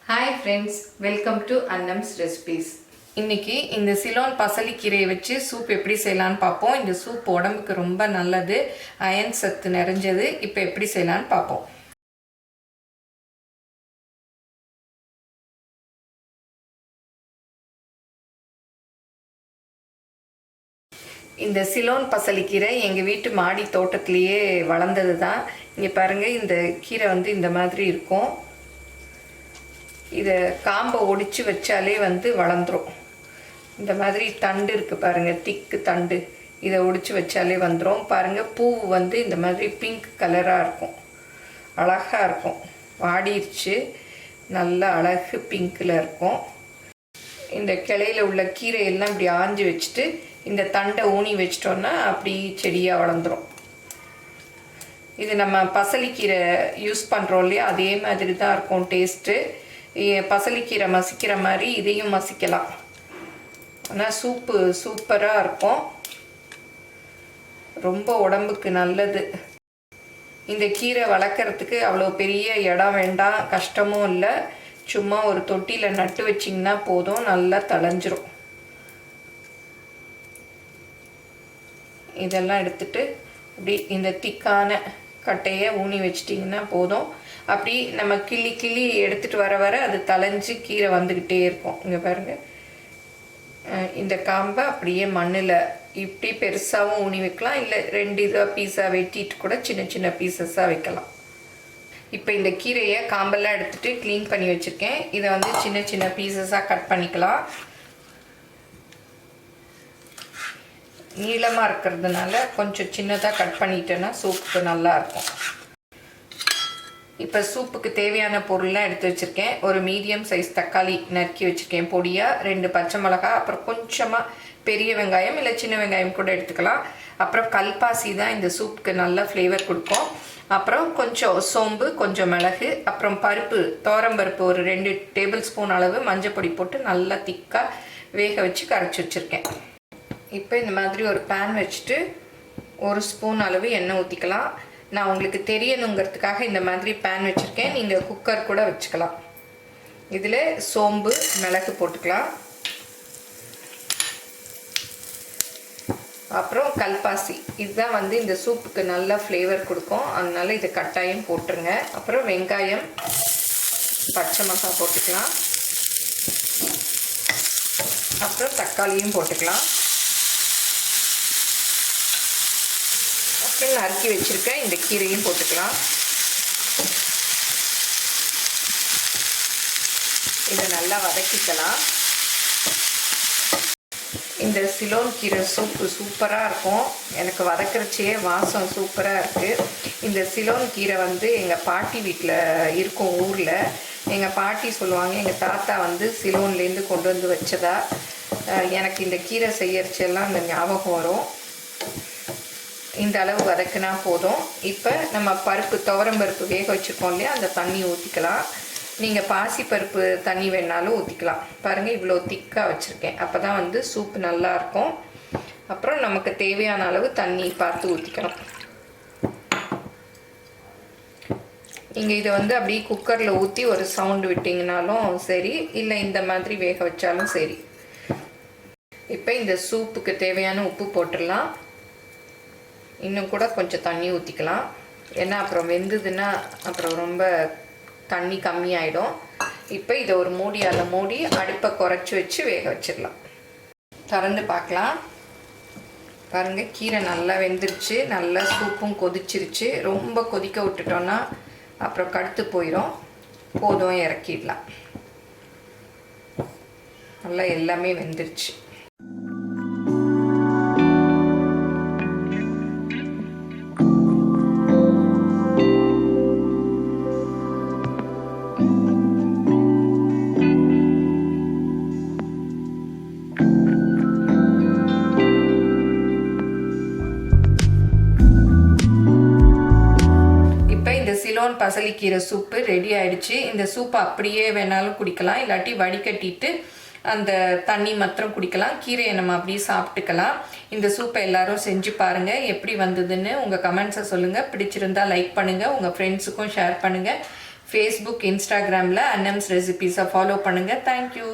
Hi friends, welcome to Annams recipes. இன்னைக்கு இந்த சிலோன் பசலி கீரையை வச்சு சூப் எப்படி செய்யலாம்னு பார்ப்போம். இந்த சூப் உடம்புக்கு ரொம்ப நல்லது, அயன் சத்து நிறைஞ்சது. இப்போ எப்படி செய்யலாம்னு பார்ப்போம். இந்த சிலோன் பசலி கீரை எங்கள் வீட்டு மாடி தோட்டத்திலேயே வளர்ந்தது தான். இங்கே பாருங்கள், இந்த கீரை வந்து இந்த மாதிரி இருக்கும். இதை காம்பை ஒடிச்சு வச்சாலே வந்து வளர்ந்துடும். இந்த மாதிரி தண்டு இருக்குது பாருங்கள், திக்கு தண்டு. இதை ஒடிச்சு வச்சாலே வந்துடும். பாருங்கள், பூ வந்து இந்த மாதிரி பிங்க் கலராக இருக்கும், அழகாக இருக்கும். வாடிடுச்சு, நல்ல அழகு பிங்க்கில் இருக்கும். இந்த கிளையில் உள்ள கீரையெல்லாம் இப்படி ஆஞ்சு வச்சுட்டு இந்த தண்டை ஊனி வச்சிட்டோன்னா அப்படி செடியாக வளர்ந்துடும். இது நம்ம பசலிக்கீரை யூஸ் பண்ணுறோம் இல்லையா, அதே மாதிரி தான் இருக்கும் டேஸ்ட்டு. பசலிக்கீரை மசிக்கிற மாதிரி இதையும் மசிக்கலாம். ஆனால் சூப்பு சூப்பராக இருக்கும், ரொம்ப உடம்புக்கு நல்லது. இந்த கீரை வளர்க்குறதுக்கு அவ்வளோ பெரிய இடம் வேண்டாம், கஷ்டமும் இல்லை. சும்மா ஒரு தொட்டியில் நட்டு வச்சிங்கன்னா போதும், நல்லா தழைஞ்சிரும். இதெல்லாம் எடுத்துட்டு அப்படி இந்த திக்கான கட்டையை ஊனி வச்சிட்டிங்கன்னா போதும். அப்படி நம்ம கிள்ளி கிள்ளி எடுத்துகிட்டு வர வர அது தளைஞ்சு கீரை வந்துக்கிட்டே இருக்கும். இங்கே பாருங்கள், இந்த காம்பை அப்படியே மண்ணில் இப்படி பெருசாகவும் ஊனி வைக்கலாம், இல்லை 2 இதாக பீஸாக வெட்டிட்டு கூட சின்ன சின்ன பீசஸாக வைக்கலாம். இப்போ இந்த கீரையை காம்பெல்லாம் எடுத்துகிட்டு க்ளீன் பண்ணி வச்சுருக்கேன். இதை வந்து சின்ன சின்ன பீசஸாக கட் பண்ணிக்கலாம். நீளமாக இருக்கிறதுனால கொஞ்சம் சின்னதாக கட் பண்ணிட்டேன்னா சூப்புக்கு நல்லாயிருக்கும். இப்போ சூப்புக்கு தேவையான பொருள்லாம் எடுத்து வச்சுருக்கேன். ஒரு மீடியம் சைஸ் தக்காளி நறுக்கி வச்சுருக்கேன் பொடியாக, 2 பச்சை மிளகா, அப்புறம் கொஞ்சமாக பெரிய வெங்காயம் இல்லை சின்ன வெங்காயம் கூட எடுத்துக்கலாம். அப்புறம் கல்பாசி தான் இந்த சூப்புக்கு நல்ல ஃப்ளேவர் கொடுக்கும். அப்புறம் கொஞ்சம் சோம்பு, கொஞ்சம் மிளகு, அப்புறம் பருப்பு, துவரம்பருப்பு ஒரு 2 டேபிள் ஸ்பூன் அளவு மஞ்சள் பொடி போட்டு நல்லா திக்காக வேக வச்சு கரைச்சி வச்சுருக்கேன். இப்போ இந்த மாதிரி ஒரு பேன் வச்சுட்டு 1 ஸ்பூன் அளவு எண்ணெய் ஊற்றிக்கலாம். நான் உங்களுக்கு தெரியணுங்கிறதுக்காக இந்த மாதிரி பேன் வச்சுருக்கேன், நீங்கள் குக்கர் கூட வச்சுக்கலாம். இதில் சோம்பு, மிளகு போட்டுக்கலாம். அப்புறம் கல்பாசி, இதுதான் வந்து இந்த சூப்புக்கு நல்ல ஃப்ளேவர் கொடுக்கும், அதனால இதை கட்டாயம் போட்டுருங்க. அப்புறம் வெங்காயம், பச்சை மிளகாய் போட்டுக்கலாம். அப்புறம் தக்காளியும் போட்டுக்கலாம். அப்புறம் நறுக்கி வச்சுருக்கேன் இந்த கீரையும் போட்டுக்கலாம். இதை நல்லா வதக்கிக்கலாம். இந்த சிலோன் கீரை சூப்பு சூப்பராக இருக்கும். எனக்கு வதக்கிறச்சே வாசம் சூப்பராக இருக்குது. இந்த சிலோன் கீரை வந்து எங்கள் பாட்டி வீட்டில் இருக்கும், ஊரில். எங்கள் பாட்டி சொல்லுவாங்க, எங்கள் தாத்தா வந்து சிலோன்லேருந்து கொண்டு வந்து வச்சதா. எனக்கு இந்த கீரை செய்யறச்செல்லாம் அந்த ஞாபகம் வரும். இந்த அளவு வதக்கினா போதும். இப்போ நம்ம பருப்பு, துவரம்பருப்பு வேக வச்சுருக்கோம் இல்லையா, அந்த தண்ணி ஊற்றிக்கலாம். நீங்கள் பாசிப்பருப்பு தண்ணி வேணாலும் ஊற்றிக்கலாம். பாருங்கள், இவ்வளோ திக்காக வச்சுருக்கேன், அப்போ தான் வந்து சூப் நல்லாயிருக்கும். அப்புறம் நமக்கு தேவையான அளவு தண்ணி பார்த்து ஊற்றிக்கணும். நீங்கள் இதை வந்து அப்படியே குக்கரில் ஊற்றி ஒரு சவுண்டு விட்டிங்கனாலும் சரி, இல்லை இந்த மாதிரி வேக வச்சாலும் சரி. இப்போ இந்த சூப்புக்கு தேவையான உப்பு போட்டுடலாம். இன்னும் கூட கொஞ்சம் தண்ணி ஊற்றிக்கலாம், ஏன்னா அப்புறம் வெந்ததுன்னா அப்புறம் ரொம்ப தண்ணி கம்மியாயிடும். இப்போ இதை ஒரு மூடியால் மூடி அடுப்பை குறைச்சி வச்சு வேக வச்சிடலாம். திறந்து பார்க்கலாம். பாருங்கள், கீரை நல்லா வெந்துருச்சு, நல்லா சூப்பும் கொதிச்சிருச்சு. ரொம்ப கொதிக்க விட்டுட்டோன்னா அப்புறம் கடுத்து போயிடும். போதும், இறக்கிடலாம். நல்லா எல்லாமே வெந்துருச்சு. சிலோன் பசலிக்கீரை சூப்பு ரெடி ஆயிடுச்சு. இந்த சூப்பை அப்படியே வேணாலும் குடிக்கலாம், இல்லாட்டி வடிகட்டிட்டு அந்த தண்ணி மாத்திரம் குடிக்கலாம். கீரையை நம்ம அப்படியே சாப்பிட்டுக்கலாம். இந்த சூப்பை எல்லாரும் செஞ்சு பாருங்கள், எப்படி வந்ததுன்னு உங்கள் கமெண்ட்ஸை சொல்லுங்கள். பிடிச்சிருந்தால் லைக் பண்ணுங்கள், உங்கள் ஃப்ரெண்ட்ஸுக்கும் ஷேர் பண்ணுங்கள். ஃபேஸ்புக் இன்ஸ்டாகிராமில் அன்னம்ஸ் ரெசிபீஸை ஃபாலோ பண்ணுங்கள். தேங்க்யூ.